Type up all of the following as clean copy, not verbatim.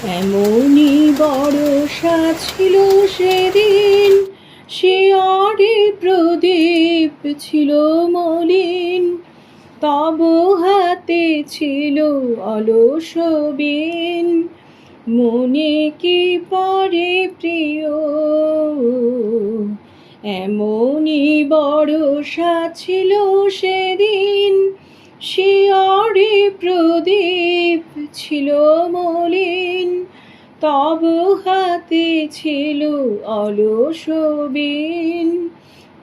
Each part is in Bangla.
এমনই বর্ষা ছিল সেদিন, শিয়রে প্রদীপ ছিল মলিন, তব হাতে ছিল অলস বিন, মনে কি পড়ে প্রিয়। এমনই বর্ষা ছিল সেদিন, শিয়রে প্রদীপ ছিল মলিন, তব হাতে ছিল অলস বিন,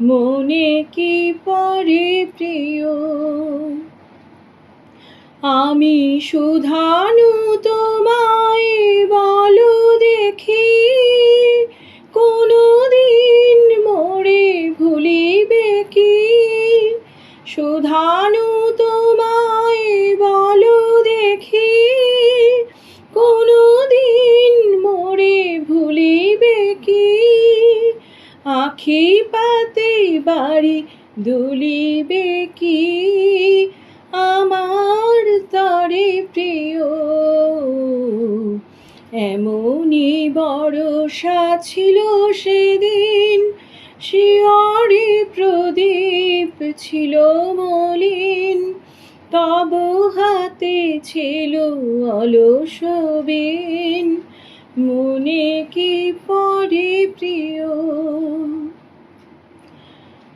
মনে কি পড়ে প্রিয়। আমি শুধানু তোমায় বলো দেখি, কোনদিন মোরে ভুলিবে কি। শুধানু তোমায় বলো দেখি, কোনদিন মোরে ভুলিবে কি। আখি পাতে বাড়ি দুলিবে কি, আমার তরে প্রিয়। এমনই বর্ষা ছিল সেদিন, শিয়রে প্রদীপ ছিল মলিন, তব হাতে ছিল অলস বিন, মনে কি পড়ে প্রিয়।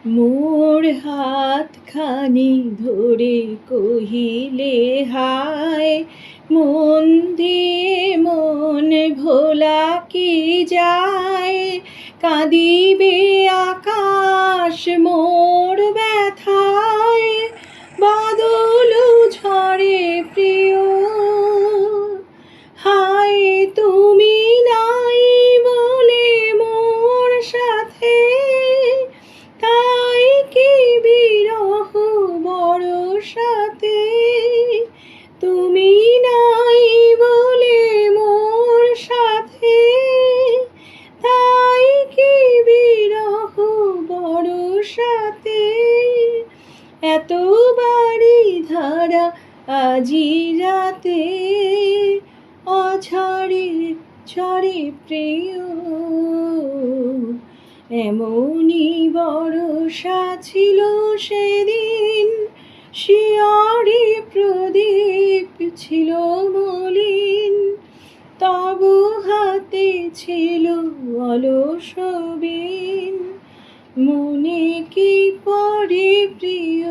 মোর হাতখানি ধরে কহিলে হায়, মন দিয়ে মন ভোলা কি যায়। কাঁদিবে আকাশ মোর ব্যথায়, বাদল ঝরে প্রিয়। হায় তুমি নাই বলে মোর সাথে, তাই কি বিরহ বর্ষাতে। তুমি নাই বলে মোর সাথে, তাই কি বিরহ বর্ষাতে। এত বাড়ি ধারা আজি রাতে, অঝরে ঝরে প্রিয়। এমনই বর্ষা ছিল সেদিন, শিয়রে প্রদীপ ছিল মলিন, তব হাতে ছিল অলস বিন, মনে কি পড়ে প্রিয়।